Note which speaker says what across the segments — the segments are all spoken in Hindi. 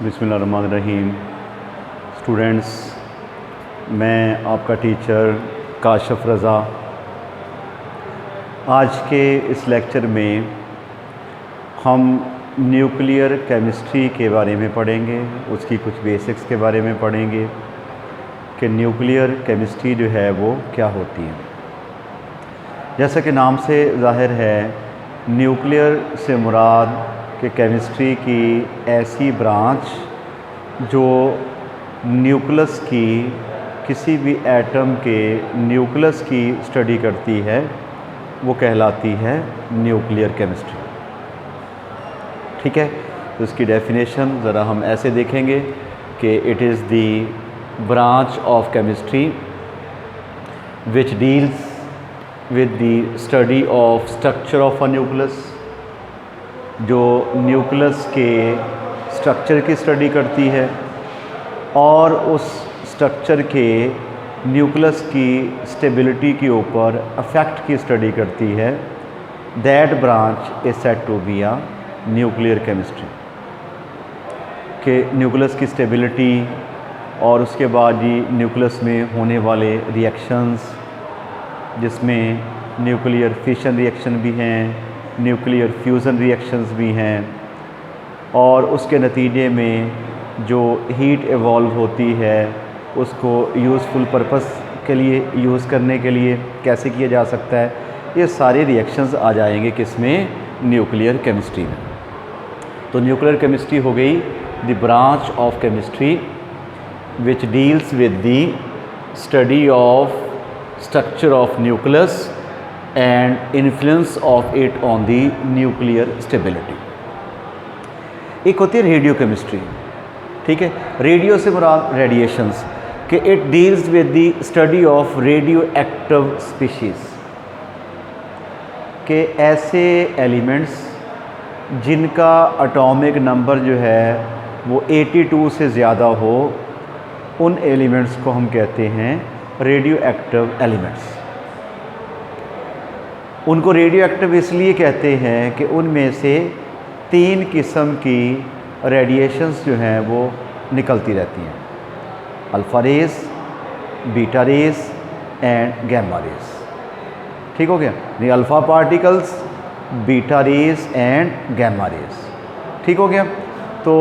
Speaker 1: बिस्मिल्लाहिर्रहमानिर्रहीम। स्टूडेंट्स, मैं आपका टीचर काशिफ रज़ा। आज के इस लेक्चर में हम न्यूक्लियर केमिस्ट्री के बारे में पढ़ेंगे, उसकी कुछ बेसिक्स के बारे में पढ़ेंगे कि न्यूक्लियर केमिस्ट्री जो है वो क्या होती है। जैसा कि नाम से ज़ाहिर है, न्यूक्लियर से मुराद कि केमिस्ट्री की ऐसी ब्रांच जो न्यूक्लियस की किसी भी एटम के न्यूक्लियस की स्टडी करती है वो कहलाती है न्यूक्लियर केमिस्ट्री। ठीक है, तो इसकी डेफिनेशन ज़रा हम ऐसे देखेंगे कि it is the branch of chemistry which deals with the study of structure of a nucleus, जो न्यूक्लियस के स्ट्रक्चर की स्टडी करती है और उस स्ट्रक्चर के न्यूक्लियस की स्टेबिलिटी के ऊपर अफेक्ट की स्टडी करती है। That branch is said to be a nuclear chemistry. के न्यूक्लियस की स्टेबिलिटी और उसके बाद ही न्यूक्लियस में होने वाले रिएक्शंस, जिसमें न्यूक्लियर फिशन रिएक्शन भी हैं, न्यूक्लियर फ्यूज़न रिएक्शंस भी हैं, और उसके नतीजे में जो हीट एवॉल्व होती है उसको यूज़फुल पर्पस के लिए यूज़ करने के लिए कैसे किया जा सकता है, ये सारे रिएक्शंस आ जाएंगे किसमें, न्यूक्लियर केमिस्ट्री में। तो न्यूक्लियर केमिस्ट्री हो गई the branch of chemistry which deals with the study of structure of nucleus and influence of it on the nuclear stability. एक होती है रेडियो केमिस्ट्री। ठीक है, रेडियो से मुराद रेडिएशंस, कि it deals with the study of radio active species, के ऐसे एलिमेंट्स जिनका एटॉमिक नंबर जो है वो 82 से ज़्यादा हो, उन एलिमेंट्स को हम कहते हैं रेडियो एक्टिव एलिमेंट्स। उनको रेडियो एक्टिव इसलिए कहते हैं कि उनमें से 3 किस्म की रेडिएशंस जो हैं वो निकलती रहती हैं, alpha rays, beta rays and gamma rays. ठीक हो गया, नहीं, alpha particles, beta rays and gamma rays. ठीक हो गया। तो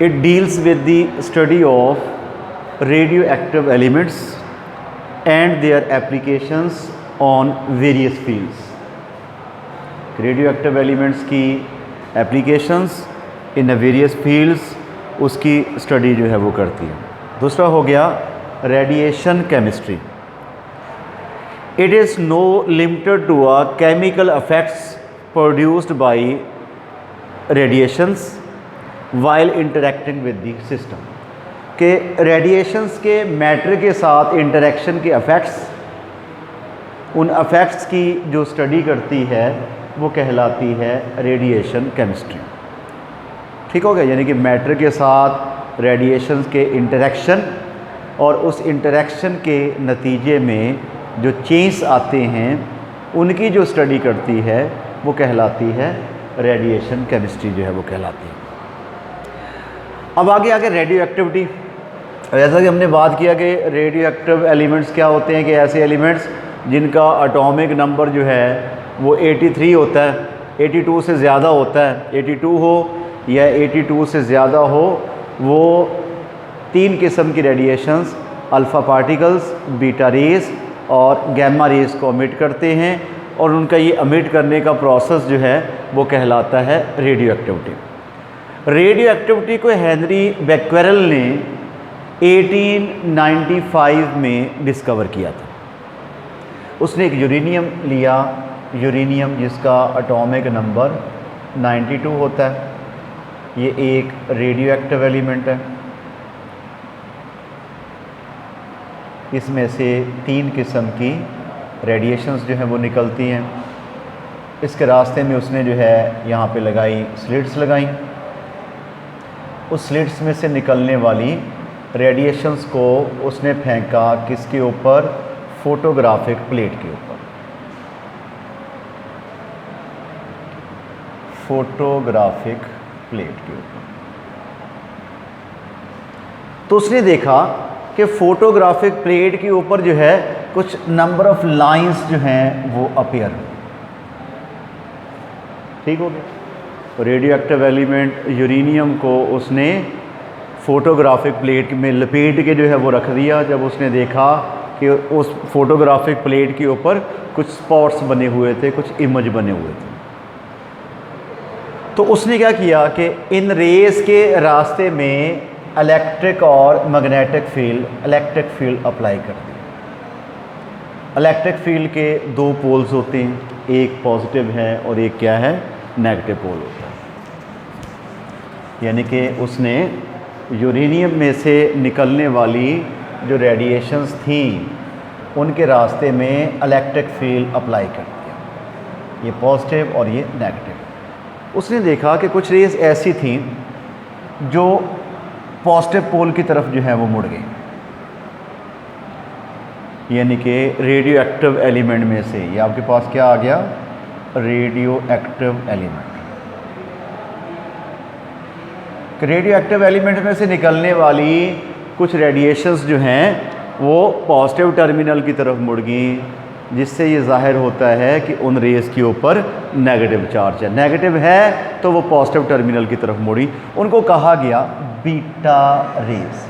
Speaker 1: it deals with the study of radio active elements and their applications on various fields। Radio active elements की एप्लीकेशंस इन वेरियस फील्ड्स, उसकी स्टडी जो है वो करती है। दूसरा हो गया radiation chemistry. It is no limited to a chemical effects produced by radiations while interacting with the system, के रेडिएशंस के मैटर के साथ इंटरेक्शन के अफेक्ट्स, उन अफेक्ट्स की जो स्टडी करती है वो कहलाती है रेडिएशन केमिस्ट्री। ठीक हो गया, यानी कि मैटर के साथ रेडिएशंस के इंटरेक्शन और उस इंटरेक्शन के नतीजे में जो चेंज आते हैं उनकी जो स्टडी करती है वो कहलाती है रेडिएशन केमिस्ट्री जो है वो कहलाती है। अब आगे रेडियो एक्टिविटी। जैसा कि हमने बात किया कि रेडियो एक्टिव एलिमेंट्स क्या होते हैं, कि ऐसे एलिमेंट्स जिनका एटॉमिक नंबर जो है वो 83 होता है, 82 से ज़्यादा होता है, 82 हो या 82 से ज़्यादा हो, वो 3 किस्म की radiations, alpha particles, beta rays और गैमा रेज़ को अमिट करते हैं, और उनका ये अमिट करने का प्रोसेस जो है वो कहलाता है रेडियो एक्टिविटी। रेडियो एक्टिविटी को हेनरी बेक्वेरेल ने 1895 में डिस्कवर किया था। उसने एक यूरेनियम लिया, यूरेनियम जिसका एटॉमिक नंबर 92 होता है, ये एक रेडियो एक्टिव एलिमेंट है। इसमें से 3 किस्म की रेडिएशंस जो हैं वो निकलती हैं। इसके रास्ते में उसने जो है यहाँ पे लगाई, स्लिट्स लगाई। उस स्लिट्स में से निकलने वाली रेडिएशंस को उसने फेंका किसके ऊपर, फोटोग्राफिक प्लेट के ऊपर। फोटोग्राफिक प्लेट के ऊपर। तो उसने देखा कि फोटोग्राफिक प्लेट के ऊपर जो है कुछ नंबर ऑफ लाइंस जो हैं वो अपीयर हुई। ठीक हो गया। रेडियो एक्टिव एलिमेंट यूरेनियम को उसने फोटोग्राफिक प्लेट में लपेट के जो है वो रख दिया। जब उसने देखा कि उस फोटोग्राफिक प्लेट के ऊपर कुछ स्पॉट्स बने हुए थे, कुछ इमेज बने हुए थे, तो उसने क्या किया कि इन रेस के रास्ते में इलेक्ट्रिक और मैग्नेटिक फील्ड अप्लाई कर दिया। इलेक्ट्रिक फील्ड के दो पोल्स होते हैं, एक पॉजिटिव है और एक क्या है, नेगेटिव पोल होता है। यानी कि उसने यूरेनियम में से निकलने वाली जो रेडिएशंस थी उनके रास्ते में इलेक्ट्रिक फील्ड अप्लाई कर दिया, ये पॉजिटिव और ये नेगेटिव। उसने देखा कि कुछ रेस ऐसी थी जो पॉजिटिव पोल की तरफ जो है वो मुड़ गई, यानी कि रेडियो एक्टिव एलिमेंट में से ये आपके पास क्या आ गया, radio active element. Radio active element में से निकलने वाली कुछ रेडिएशंस जो हैं वो पॉजिटिव टर्मिनल की तरफ मुड़ गई, जिससे ये जाहिर होता है कि उन रेस के ऊपर नेगेटिव चार्ज है। नेगेटिव है तो वो पॉजिटिव टर्मिनल की तरफ मुड़ी। उनको कहा गया बीटा रेस।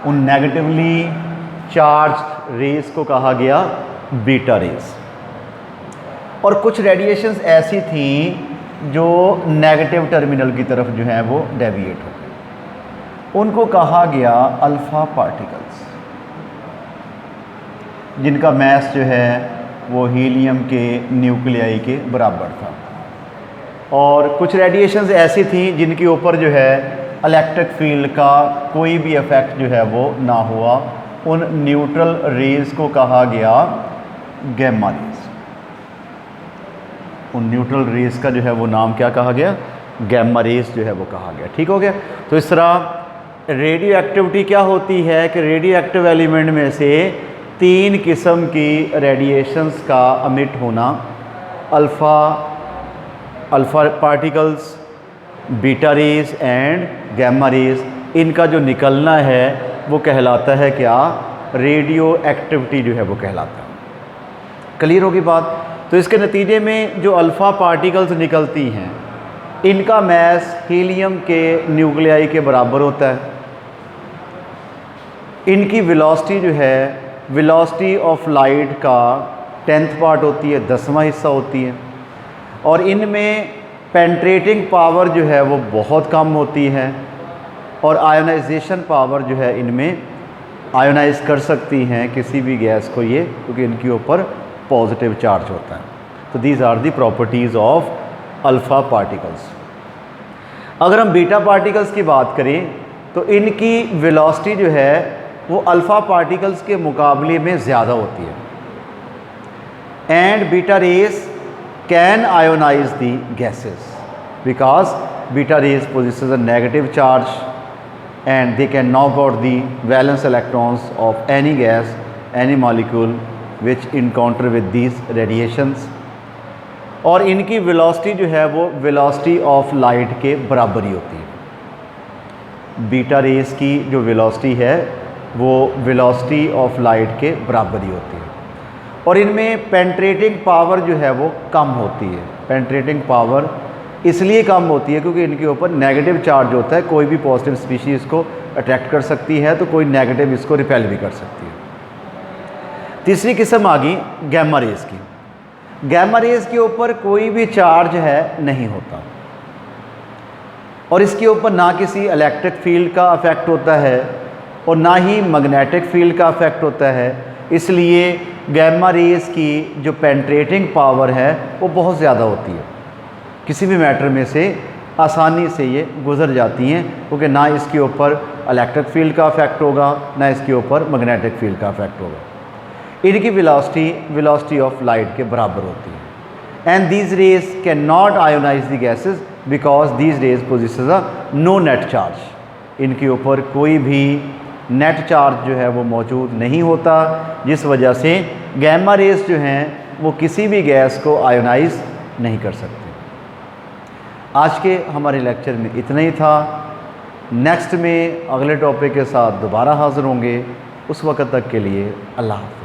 Speaker 1: उन नेगेटिवली चार्ज रेस को कहा गया बीटा रेस। और कुछ रेडिएशंस ऐसी थी जो नेगेटिव टर्मिनल की तरफ जो है वो डेविएट हो गई, उनको कहा गया अल्फा पार्टिकल्स, जिनका मैस जो है वो हीलियम के न्यूक्लियाई के बराबर था। और कुछ रेडिएशंस ऐसी थी जिनके ऊपर जो है इलेक्ट्रिक फील्ड का कोई भी इफेक्ट जो है वो ना हुआ। उन न्यूट्रल रेज को कहा गया गैमा रेज। उन न्यूट्रल रेज का जो है वो नाम क्या कहा गया, गैमा रेज जो है वो कहा गया। ठीक हो गया। तो इस तरह रेडियो एक्टिविटी क्या होती है कि रेडियो एक्टिव एलिमेंट में से 3 किस्म की रेडिएशंस का अमिट होना, alpha particles, beta rays and gamma rays, इनका जो निकलना है वो कहलाता है क्या, रेडियो एक्टिविटी जो है वो कहलाता है। क्लियर होगी बात। तो इसके नतीजे में जो अल्फ़ा पार्टिकल्स निकलती हैं इनका मैस हीलियम के न्यूक्लियाई के बराबर होता है। इनकी वेलोसिटी जो है वेलोसिटी ऑफ लाइट का 10th पार्ट होती है, 10वां हिस्सा होती है। और इनमें पेंट्रेटिंग पावर जो है वो बहुत कम होती है और आयोनाइजेशन पावर जो है इनमें आयोनाइज कर सकती हैं किसी भी गैस को ये, क्योंकि इनके ऊपर पॉजिटिव चार्ज होता है। तो these are the properties of alpha particles. अगर हम बीटा पार्टिकल्स की बात करें तो इनकी वेलोसिटी जो है वो अल्फ़ा पार्टिकल्स के मुकाबले में ज़्यादा होती है। And beta rays can ionise the gases because beta rays possesses a negative charge and they can knock out the valence electrons of any gas, any molecule which encounter with these radiations। और इनकी वेलोसिटी जो है वो वेलोसिटी ऑफ लाइट के बराबर ही होती है। बीटा रेस की जो वेलोसिटी है वो वेलोसिटी ऑफ लाइट के बराबर ही होती है। और इनमें पेंट्रेटिंग पावर जो है वो कम होती है। पेंट्रेटिंग पावर इसलिए कम होती है क्योंकि इनके ऊपर नेगेटिव चार्ज होता है। कोई भी पॉजिटिव स्पीशीज़ को अट्रैक्ट कर सकती है तो कोई नेगेटिव इसको रिपेल भी कर सकती है। तीसरी किस्म आ गई गैमा रेस की। गैमा रेस के ऊपर कोई भी चार्ज है नहीं होता और इसके ऊपर ना किसी इलेक्ट्रिक फील्ड का इफेक्ट होता है और ना ही मैग्नेटिक फील्ड का इफेक्ट होता है। इसलिए गैमा रेस की जो पेंट्रेटिंग पावर है वो बहुत ज़्यादा होती है। किसी भी मैटर में से आसानी से ये गुजर जाती हैं क्योंकि ना इसके ऊपर इलेक्ट्रिक फील्ड का इफेक्ट होगा ना इसके ऊपर मैग्नेटिक फील्ड का इफेक्ट होगा। इनकी वेलोसिटी ऑफ लाइट के बराबर होती है। And these rays can not ionise the gases because these rays possesses a no net charge. इनके ऊपर कोई भी नेट चार्ज जो है वो मौजूद नहीं होता, जिस वजह से गैमा रेज जो हैं वो किसी भी गैस को आयोनाइज नहीं कर सकते। आज के हमारे लेक्चर में इतना ही था। नेक्स्ट में अगले टॉपिक के साथ दोबारा हाज़िर होंगे। उस वक़्त तक के लिए अल्लाह हाफ़िज़।